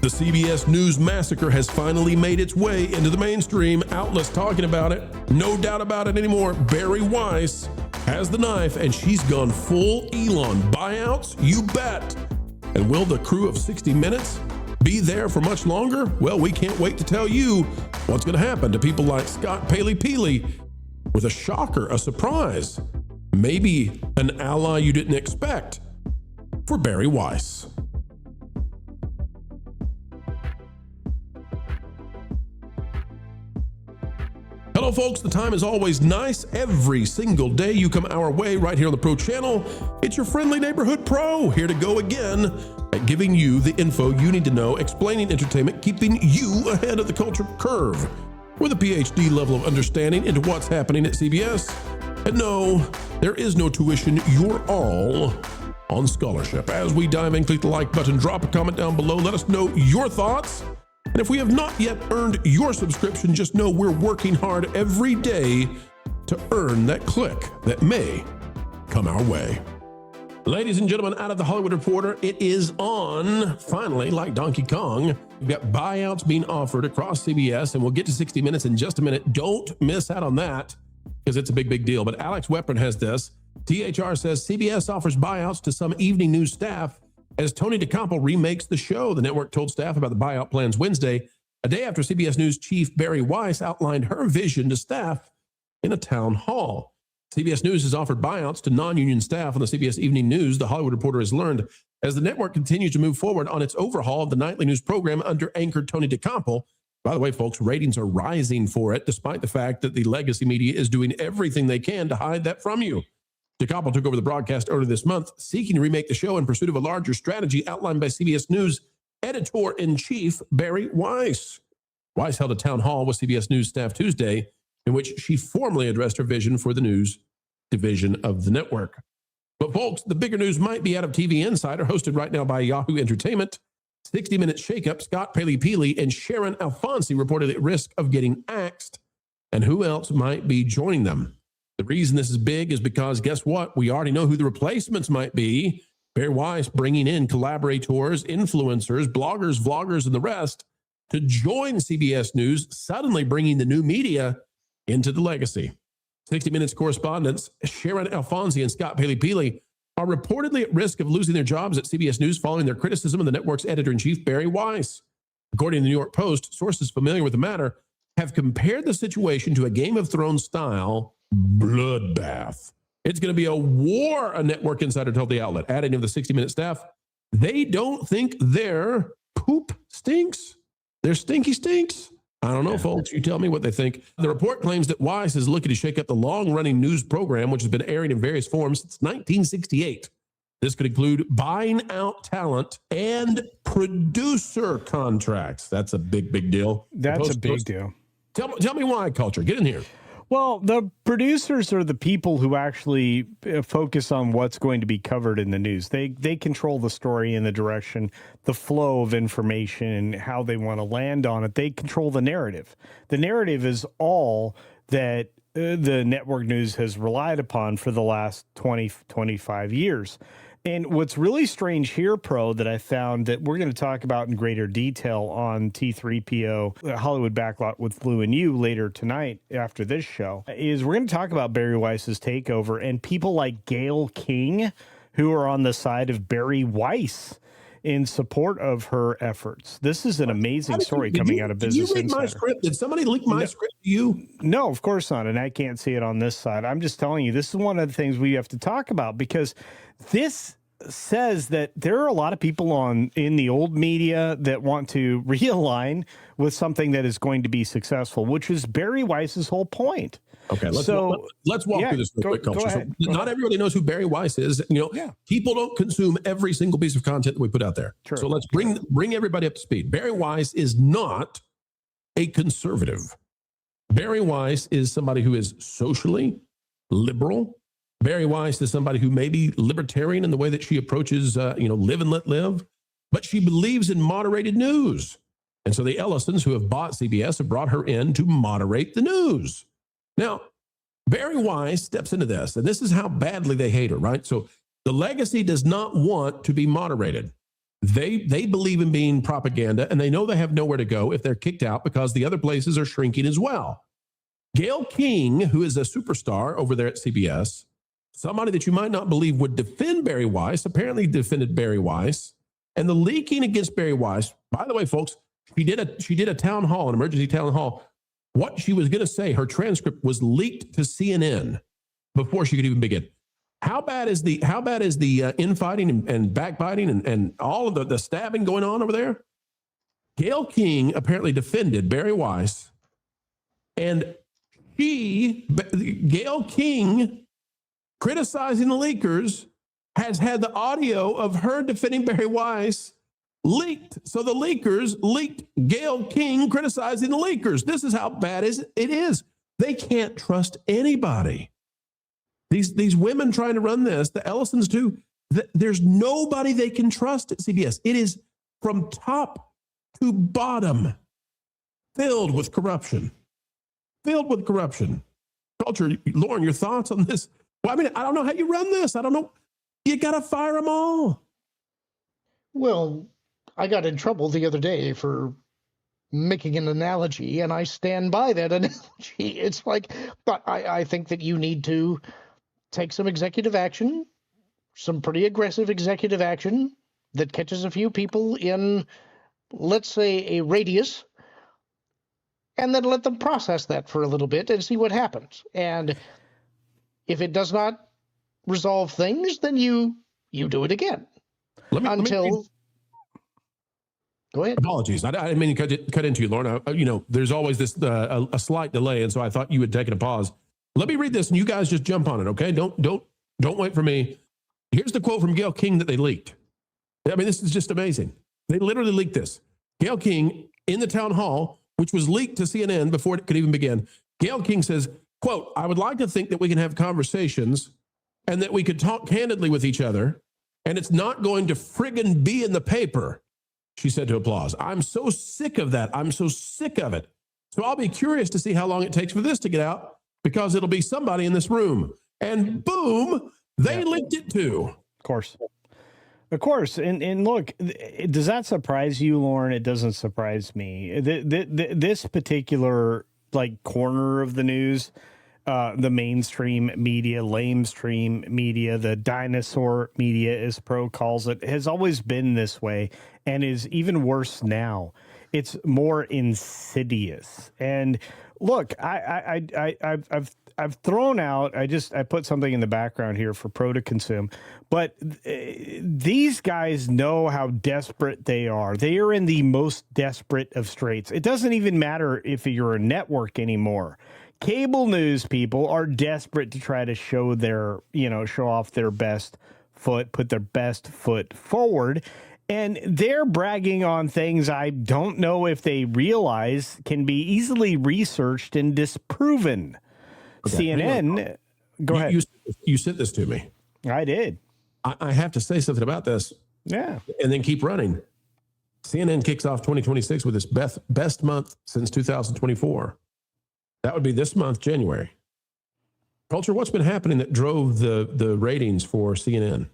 The CBS News massacre has finally made its way into the mainstream. Outlets talking about it. No doubt about it anymore. Bari Weiss has the knife, and she's gone full Elon. Buyouts? You bet. And will the crew of 60 Minutes be there for much longer? Well, we can't wait to tell you what's going to happen to people like Scott Paley with a shocker, a surprise, maybe an ally you didn't expect for Bari Weiss. Hello, folks. The time is always nice. Every single day you come our way right here on the Pro Channel. It's your friendly neighborhood pro here to go again at giving you the info you need to know, explaining entertainment, keeping you ahead of the culture curve with a PhD level of understanding into what's happening at CBS. And no, there is no tuition. You're all on scholarship. As we dive in, click the like button, drop a comment down below. Let us know your thoughts. And if we have not yet earned your subscription, just know we're working hard every day to earn that click that may come our way. Ladies and gentlemen, out of the Hollywood Reporter, it is on, finally, like Donkey Kong. We've got buyouts being offered across CBS, and we'll get to 60 Minutes in just a minute. Don't miss out on that, because it's a big, big deal. But Alex Weprin has this. THR says CBS offers buyouts to some evening news staff as Tony DeCampo remakes the show. The network told staff about the buyout plans Wednesday, a day after CBS News chief Bari Weiss outlined her vision to staff in a town hall. CBS News has offered buyouts to non-union staff on the CBS Evening News, the Hollywood Reporter has learned, as the network continues to move forward on its overhaul of the nightly news program under anchor Tony DeCampo. By the way, folks, ratings are rising for it, despite the fact that the legacy media is doing everything they can to hide that from you. DeCampo took over the broadcast earlier this month, seeking to remake the show in pursuit of a larger strategy outlined by CBS News editor-in-chief Bari Weiss. Weiss held a town hall with CBS News staff Tuesday, in which she formally addressed her vision for the news division of the network. But folks, the bigger news might be out of TV Insider, hosted right now by Yahoo Entertainment. 60 Minutes shakeup, Scott Paley and Sharon Alfonsi reported at risk of getting axed. And who else might be joining them? The reason this is big is because, guess what? We already know who the replacements might be. Bari Weiss bringing in collaborators, influencers, bloggers, vloggers, and the rest to join CBS News, suddenly bringing the new media into the legacy. 60 Minutes correspondents Sharon Alfonsi and Scott Paley are reportedly at risk of losing their jobs at CBS News following their criticism of the network's editor-in-chief, Bari Weiss. According to the New York Post, sources familiar with the matter have compared the situation to a Game of Thrones style bloodbath. It's going to be a war, a network insider told the outlet, adding to the 60 Minute staff, they don't think their poop stinks. Their stinky stinks. I don't know, folks. You tell me what they think. The report claims that Weiss is looking to shake up the long-running news program, which has been airing in various forms since 1968. This could include buying out talent and producer contracts. That's a big, big deal. That's a big deal. Tell me why, Culture. Get in here. Well, the producers are the people who actually focus on what's going to be covered in the news. They control the story and the direction, the flow of information, and how they want to land on it. They control the narrative. The narrative is all that the network news has relied upon for the last 20, 25 years. And what's really strange here, Pro, that I found that we're going to talk about in greater detail on T3PO Hollywood Backlot with Lou and you later tonight after this show, is we're going to talk about Bari Weiss's takeover and people like Gayle King, who are on the side of Bari Weiss in support of her efforts. This is an amazing story coming out of Business Insider. Did you read my script? Did somebody leak my script to you? No, of course not. And I can't see it on this side. I'm just telling you, this is one of the things we have to talk about, because this says that there are a lot of people in the old media that want to realign with something that is going to be successful, which is Bari Weiss's whole point. Okay, let's walk through this real quick, Culture. So not everybody knows who Bari Weiss is. People don't consume every single piece of content that we put out there. True. So let's bring everybody up to speed. Bari Weiss is not a conservative. Bari Weiss is somebody who is socially liberal. Bari Weiss is somebody who may be libertarian in the way that she approaches, live and let live, but she believes in moderated news. And so the Ellisons, who have bought CBS, have brought her in to moderate the news. Now, Bari Weiss steps into this, and this is how badly they hate her, right? So the legacy does not want to be moderated. They believe in being propaganda, and they know they have nowhere to go if they're kicked out because the other places are shrinking as well. Gayle King, who is a superstar over there at CBS, somebody that you might not believe would defend Barry Weiss, apparently defended Barry Weiss. And the leaking against Barry Weiss, by the way, folks, she did a town hall, an emergency town hall. What she was going to say, her transcript was leaked to CNN before she could even begin. How bad is the infighting and backbiting and all of the stabbing going on over there? Gayle King apparently defended Barry Weiss, and Gayle King, criticizing the leakers, has had the audio of her defending Barry Weiss leaked. So the leakers leaked Gayle King criticizing the leakers. This is how bad it is. They can't trust anybody. These women trying to run this, the Ellisons too, there's nobody they can trust at CBS. It is from top to bottom filled with corruption. Filled with corruption. Culture, Lauren, your thoughts on this? Well, I mean, I don't know how you run this. I don't know. You got to fire them all. Well, I got in trouble the other day for making an analogy, and I stand by that analogy. It's like, but I think that you need to take some executive action, some pretty aggressive executive action that catches a few people in, let's say, a radius, and then let them process that for a little bit and see what happens. And if it does not resolve things, then you do it again. Go ahead. Apologies. I didn't mean to cut into you, Lauren. There's always this a slight delay, and so I thought you had taken a pause. Let me read this, and you guys just jump on it, okay? Don't wait for me. Here's the quote from Gayle King that they leaked. I mean, this is just amazing. They literally leaked this. Gayle King in the town hall, which was leaked to CNN before it could even begin. Gayle King says, quote, "I would like to think that we can have conversations and that we could talk candidly with each other, and it's not going to friggin' be in the paper," she said to Applause. "I'm so sick of that. I'm so sick of it. So I'll be curious to see how long it takes for this to get out, because it'll be somebody in this room." And boom, they leaked it too. Of course. And look, does that surprise you, Lauren? It doesn't surprise me. This particular corner of the news, the mainstream media, lamestream media, the dinosaur media, as Pro calls it, has always been this way and is even worse now. It's more insidious. And look, I've thrown out, I put something in the background here for Pro to consume, but these guys know how desperate they are. They are in the most desperate of straits. It doesn't even matter if you're a network anymore. Cable news people are desperate to try to show off their best foot, put their best foot forward. And they're bragging on things I don't know if they realize can be easily researched and disproven. Okay, CNN, go ahead. You sent this to me. I did. I have to say something about this. Yeah. And then keep running. CNN kicks off 2026 with its best month since 2024. That would be this month, January. Culture, what's been happening that drove the ratings for CNN?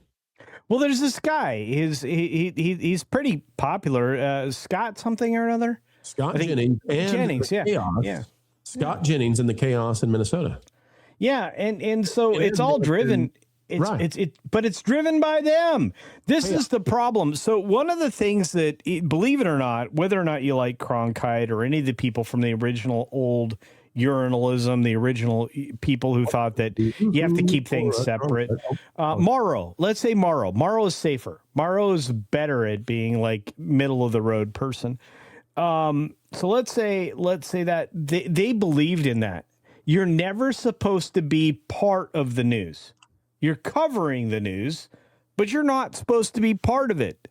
Well, there's this guy. He's pretty popular. Scott something or another. Scott Jennings. Yeah. Chaos. Yeah. Scott Jennings and the Chaos in Minnesota. Yeah, and so it's all driven. But it's driven by them. This is the problem. So one of the things that, believe it or not, whether or not you like Cronkite or any of the people from the original old urinalism, the original people who thought that you have to keep things separate. Let's say Morrow is safer. Morrow is better at being middle of the road person. So let's say that they believed in that. You're never supposed to be part of the news. You're covering the news, but you're not supposed to be part of it.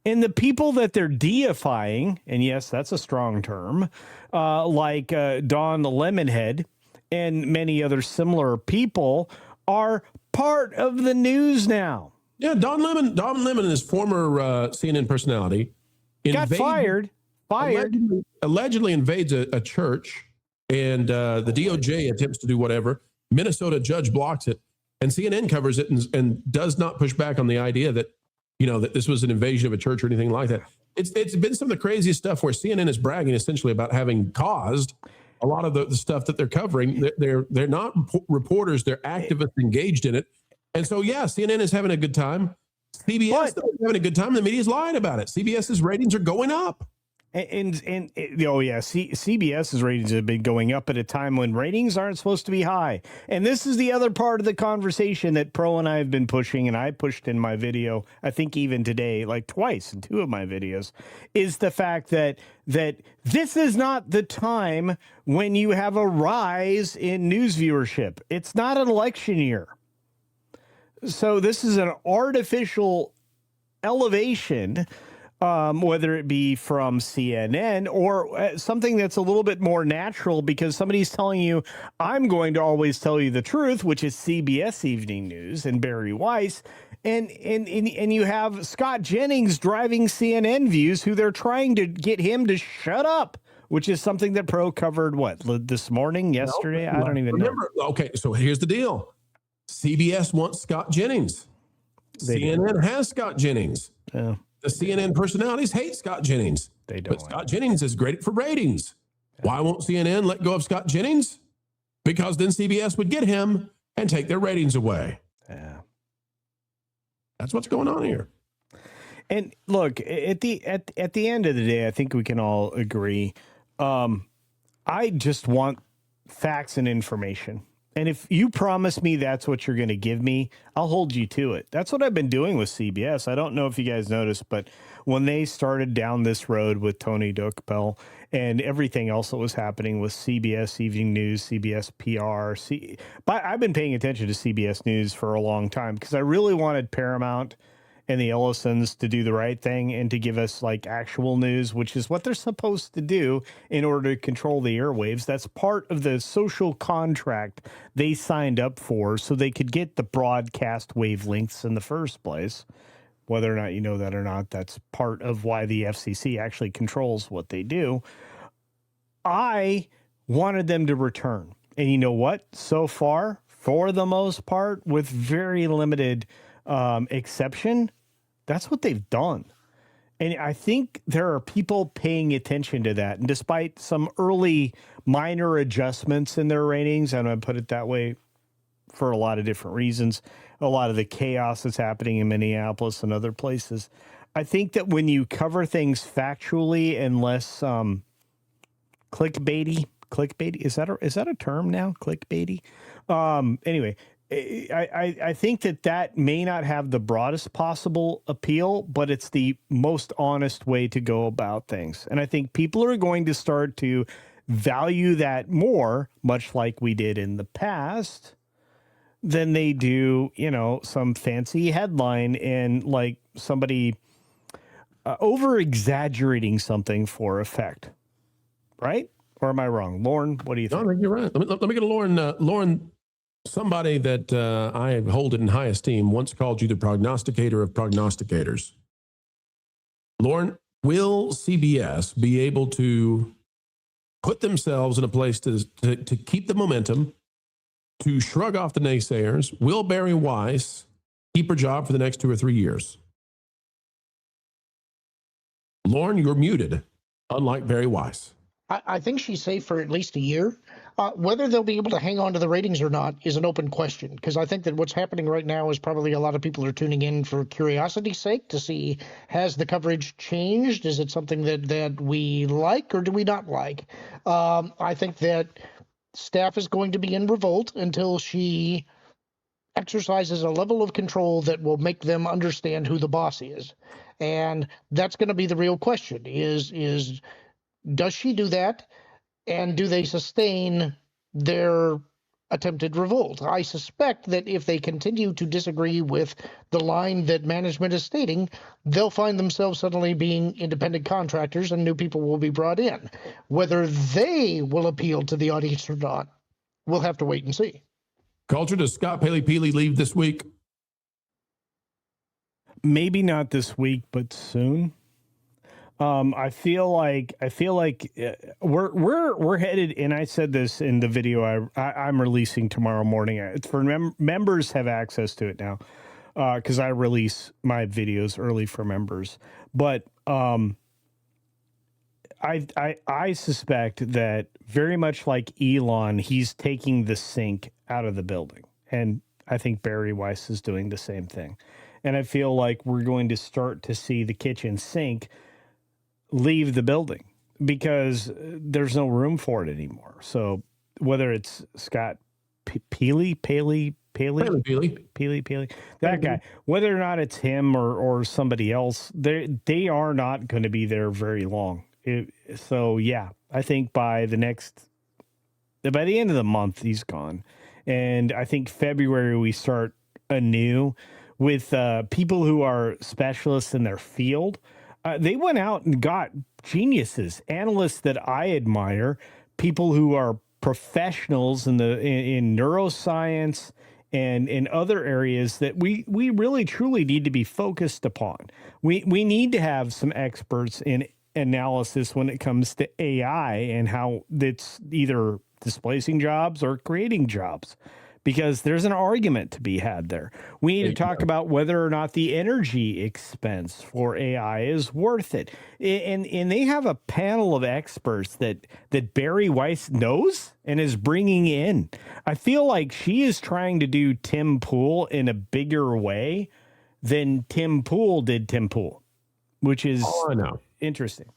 And the people that they're deifying, and yes, that's a strong term, like Don Lemonhead and many other similar people, are part of the news now. Yeah, Don Lemon is former CNN personality. Got fired. Allegedly invades a church, and the DOJ attempts to do whatever. Minnesota judge blocks it, and CNN covers it and does not push back on the idea that that this was an invasion of a church or anything like that. It's been some of the craziest stuff where CNN is bragging essentially about having caused a lot of the stuff that they're covering. They're not reporters, they're activists engaged in it. And so, yeah, CNN is having a good time. CBS is having a good time. The media's lying about it. CBS's ratings are going up. CBS's ratings have been going up at a time when ratings aren't supposed to be high. And this is the other part of the conversation that Pro and I have been pushing, and I pushed in my video, I think even today, like twice in 2 of my videos, is the fact that this is not the time when you have a rise in news viewership. It's not an election year. So this is an artificial elevation, whether it be from CNN or something that's a little bit more natural because somebody's telling you, I'm going to always tell you the truth, which is CBS Evening News and Barry Weiss. And you have Scott Jennings driving CNN views, who they're trying to get him to shut up, which is something that Pro covered, this morning, yesterday? I don't even know. Okay, so here's the deal. CBS wants Scott Jennings. CNN has Scott Jennings. Yeah. The CNN personalities hate Scott Jennings. They don't. But Scott Jennings is great for ratings. Yeah. Why won't CNN let go of Scott Jennings? Because then CBS would get him and take their ratings away. Yeah. That's what's going on here. And look, at the end of the day, I think we can all agree. I just want facts and information. And if you promise me that's what you're going to give me, I'll hold you to it. That's what I've been doing with CBS. I don't know if you guys noticed, but when they started down this road with Tony Duckpel and everything else that was happening with CBS Evening News, CBS PR, I've been paying attention to CBS News for a long time because I really wanted Paramount and the Ellisons to do the right thing and to give us like actual news, which is what they're supposed to do in order to control the airwaves. That's part of the social contract they signed up for so they could get the broadcast wavelengths in the first place. Whether or not you know that or not, that's part of why the FCC actually controls what they do. I wanted them to return. And you know what? So far, for the most part, with very limited exception, that's what they've done. And I think there are people paying attention to that. And despite some early minor adjustments in their ratings, and I put it that way for a lot of different reasons, a lot of the chaos that's happening in Minneapolis and other places, I think that when you cover things factually and less clickbaity, is that a term now? Clickbaity? Anyway, I think that may not have the broadest possible appeal, but it's the most honest way to go about things. And I think people are going to start to value that more, much like we did in the past, than they do, some fancy headline and like somebody over exaggerating something for effect. Right? Or am I wrong? Lauren, what do you think? No, I think you're right. Let me go to Lauren. Lauren, somebody that I hold in high esteem once called you the prognosticator of prognosticators. Lauren, will CBS be able to put themselves in a place to keep the momentum, to shrug off the naysayers? Will Barry Weiss keep her job for the next 2 or 3 years? Lauren, you're muted, unlike Barry Weiss. I think she's safe for at least a year. Whether they'll be able to hang on to the ratings or not is an open question, because I think that what's happening right now is probably a lot of people are tuning in for curiosity's sake to see, has the coverage changed? Is it something that we like or do we not like? I think that staff is going to be in revolt until she exercises a level of control that will make them understand who the boss is. And that's going to be the real question is does she do that? And do they sustain their attempted revolt? I suspect that if they continue to disagree with the line that management is stating, they'll find themselves suddenly being independent contractors and new people will be brought in. Whether they will appeal to the audience or not, we'll have to wait and see. Culture, does Scott Paley-Peely leave this week? Maybe not this week, but soon. I feel like we're headed, and I said this in the video I'm releasing tomorrow morning. It's for members have access to it now. because I release my videos early for members. But I suspect that very much like Elon, he's taking the sink out of the building. And I think Barry Weiss is doing the same thing. And I feel like we're going to start to see the kitchen sink leave the building because there's no room for it anymore. So whether it's Scott Paley, that guy, whether or not it's him or somebody else, they are not going to be there very long. So yeah, I think by the end of the month, he's gone. And I think February, we start anew with people who are specialists in their field. They went out and got geniuses, analysts that I admire, people who are professionals in neuroscience and in other areas that we really truly need to be focused upon. We need to have some experts in analysis when it comes to AI and how it's either displacing jobs or creating jobs, because there's an argument to be had there. We need to talk about whether or not the energy expense for AI is worth it. And they have a panel of experts that Barry Weiss knows and is bringing in. I feel like she is trying to do Tim Pool in a bigger way than Tim Pool did Tim Pool, which is interesting.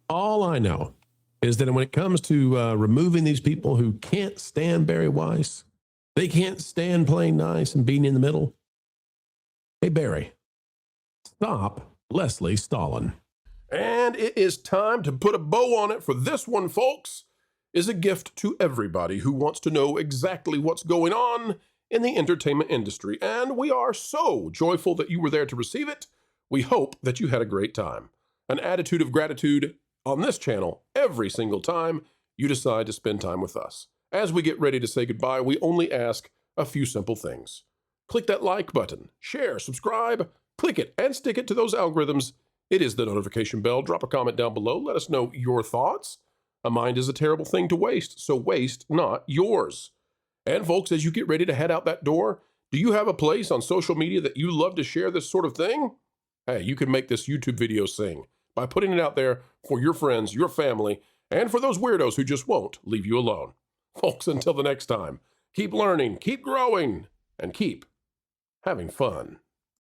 All I know is that when it comes to removing these people who can't stand Barry Weiss, they can't stand playing nice and being in the middle. Hey, Barry, stop Leslie Stalin. And it is time to put a bow on it, for this one, folks, is a gift to everybody who wants to know exactly what's going on in the entertainment industry. And we are so joyful that you were there to receive it. We hope that you had a great time. An attitude of gratitude on this channel every single time you decide to spend time with us. As we get ready to say goodbye, we only ask a few simple things. Click that like button, share, subscribe, click it, and stick it to those algorithms. It is the notification bell. Drop a comment down below. Let us know your thoughts. A mind is a terrible thing to waste, so waste not yours. And folks, as you get ready to head out that door, do you have a place on social media that you love to share this sort of thing? Hey, you can make this YouTube video sing by putting it out there for your friends, your family, and for those weirdos who just won't leave you alone. Folks, until the next time, keep learning, keep growing, and keep having fun.